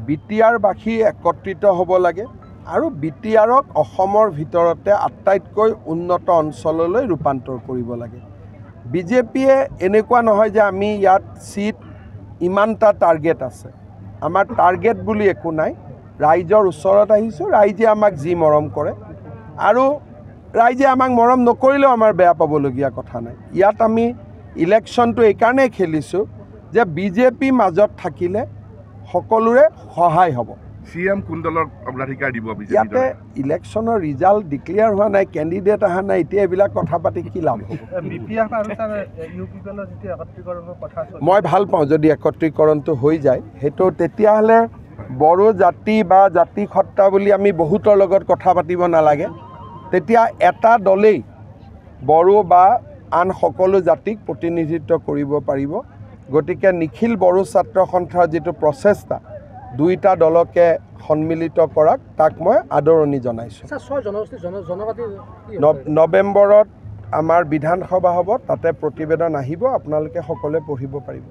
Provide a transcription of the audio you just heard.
বিটিআৰবাসী একত্ৰিত হ'ব লাগে আৰু বিটিআৰক অসমৰ ভিতৰতে আটাইতকৈ উন্নত অঞ্চললৈ ৰূপান্তৰ কৰিব লাগে। বিজেপিয়ে এনেকুৱা নহয় যে আমি ইয়াত সিট ইমানটা টাৰ্গেট আছে। আমাৰ টাৰ্গেট বুলি একো নাই। ৰাইজৰ ওচৰত আহিছোঁ, ৰাইজে আমাক যি মৰম কৰে আৰু ৰাইজে আমাক মৰম নকৰিলেও আমাৰ বেয়া পাবলগীয়া কথা নাই। ইয়াত আমি ইলেকশ্যনটো এইকাৰণেই খেলিছোঁ যে বিজেপি মাজত থাকিলে সকলোৰে সহায় হ'ব। CM কোন দলৰ অগ্ৰাধিকাৰ দিব? ইয়াতে ইলেকশ্যনৰ ৰিজাল্ট ডিক্লেয়াৰ হোৱা নাই, কেণ্ডিডেট অহা নাই, এতিয়া এইবিলাক কথা পাতি কি লাভ হ'ব? মই ভাল পাওঁ যদি একত্ৰীকৰণটো হৈ যায়। সেইটো তেতিয়াহ'লে বড়ো জাতি বা জাতি সত্তা বুলি আমি বহুতৰ লগত কথা পাতিব নালাগে। তেতিয়া এটা দলেই বড়ো বা আন সকলো জাতিক প্ৰতিনিধিত্ব কৰিব পাৰিব। গতিকে নিখিল বড়ো ছাত্ৰ সন্থাৰ যিটো প্ৰচেষ্টা দুইটা দলকে সন্মিলিত কৰাক তাক মই আদৰণি জনাইছোঁ। নৱেম্বৰত আমাৰ বিধানসভা হ'ব, তাতে প্ৰতিবেদন আহিব, আপোনালোকে সকলোৱে পঢ়িব পাৰিব।